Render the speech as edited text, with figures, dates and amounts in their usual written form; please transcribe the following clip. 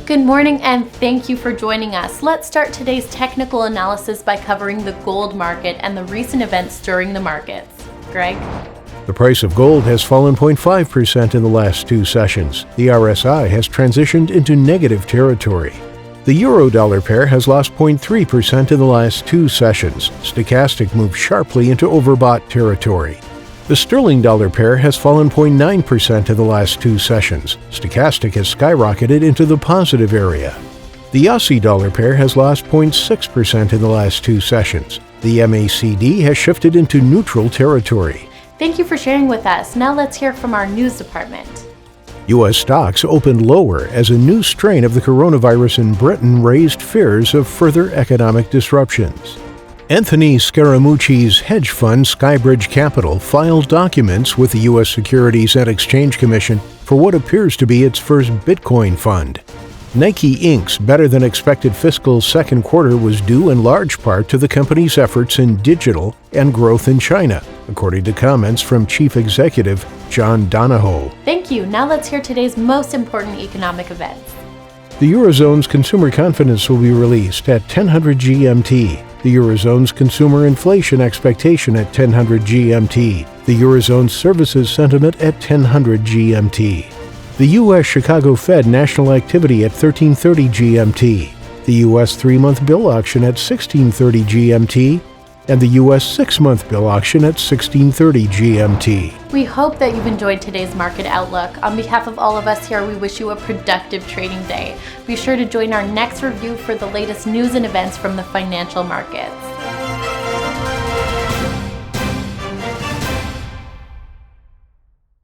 Good morning and thank you for joining us. Let's start today's technical analysis by covering the gold market and the recent events during the markets. Greg? The price of gold has fallen 0.5% in the last two sessions. The RSI has transitioned into negative territory. The euro-dollar pair has lost 0.3% in the last two sessions. Stochastic moved sharply into overbought territory. The sterling-dollar pair has fallen 0.9% in the last two sessions. Stochastic has skyrocketed into the positive area. The Aussie-dollar pair has lost 0.6% in the last two sessions. The MACD has shifted into neutral territory. Thank you for sharing with us. Now let's hear from our news department. U.S. stocks opened lower as a new strain of the coronavirus in Britain raised fears of further economic disruptions. Anthony Scaramucci's hedge fund Skybridge Capital filed documents with the U.S. Securities and Exchange Commission for what appears to be its first Bitcoin fund. Nike Inc.'s better-than-expected fiscal second quarter was due in large part to the company's efforts in digital and growth in China, according to comments from Chief Executive John Donahoe. Thank you. Now let's hear today's most important economic events. The Eurozone's consumer confidence will be released at 10:00 GMT. The Eurozone's consumer inflation expectation at 10:00 GMT. The Eurozone's services sentiment at 10:00 GMT. The U.S. Chicago Fed national activity at 13:30 GMT. The U.S. 3-month bill auction at 16:30 GMT. And the U.S. 6-month bill auction at 16:30 GMT. We hope that you've enjoyed today's market outlook. On behalf of all of us here, we wish you a productive trading day. Be sure to join our next review for the latest news and events from the financial markets.